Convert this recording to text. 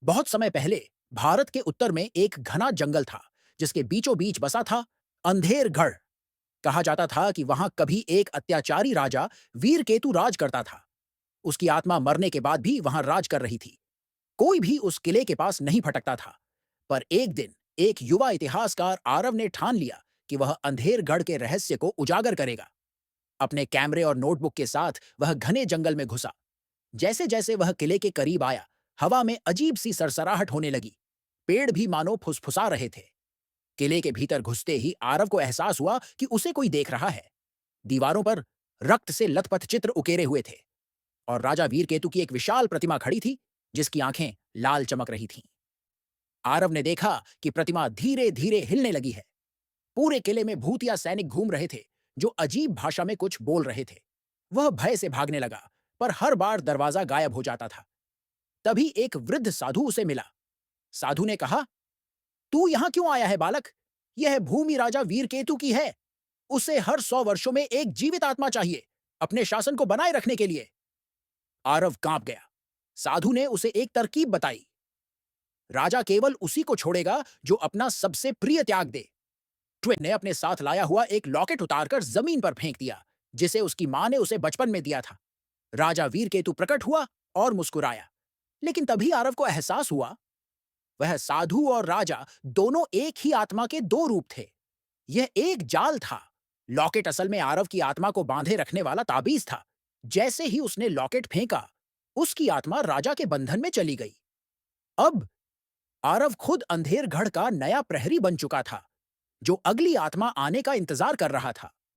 बहुत समय पहले भारत के उत्तर में एक घना जंगल था जिसके बीचों बीच बसा था अंधेरगढ़। कहा जाता था कि वहां कभी एक अत्याचारी राजा वीरकेतु राज करता था। उसकी आत्मा मरने के बाद भी वहां राज कर रही थी। कोई भी उस किले के पास नहीं भटकता था। पर एक दिन एक युवा इतिहासकार आरव ने ठान लिया कि वह अंधेरगढ़ के रहस्य को उजागर करेगा। अपने कैमरे और नोटबुक के साथ वह घने जंगल में घुसा। जैसे जैसे वह किले के करीब आया, हवा में अजीब सी सरसराहट होने लगी। पेड़ भी मानो फुसफुसा रहे थे। किले के भीतर घुसते ही आरव को एहसास हुआ कि उसे कोई देख रहा है। दीवारों पर रक्त से लथपथ चित्र उकेरे हुए थे और राजा वीरकेतु की एक विशाल प्रतिमा खड़ी थी जिसकी आंखें लाल चमक रही थीं। आरव ने देखा कि प्रतिमा धीरे धीरे हिलने लगी है। पूरे किले में भूतिया सैनिक घूम रहे थे जो अजीब भाषा में कुछ बोल रहे थे। वह भय से भागने लगा, पर हर बार दरवाजा गायब हो जाता था। तभी एक वृद्ध साधु उसे मिला। साधु ने कहा, तू यहां क्यों आया है बालक? यह भूमि राजा वीरकेतु की है। उसे हर 100 वर्षों में एक जीवित आत्मा चाहिए अपने शासन को बनाए रखने के लिए। आरव कांप गया। साधु ने उसे एक तरकीब बताई। राजा केवल उसी को छोड़ेगा जो अपना सबसे प्रिय त्याग दे। ट्विन ने अपने साथ लाया हुआ एक लॉकेट उतारकर जमीन पर फेंक दिया, जिसे उसकी मां ने उसे बचपन में दिया था। राजा वीरकेतु प्रकट हुआ और मुस्कुराया। लेकिन तभी आरव को एहसास हुआ, वह साधु और राजा दोनों एक ही आत्मा के दो रूप थे। यह एक जाल था। लॉकेट असल में आरव की आत्मा को बांधे रखने वाला ताबीज था। जैसे ही उसने लॉकेट फेंका, उसकी आत्मा राजा के बंधन में चली गई। अब आरव खुद अंधेरगढ़ का नया प्रहरी बन चुका था, जो अगली आत्मा आने का इंतजार कर रहा था।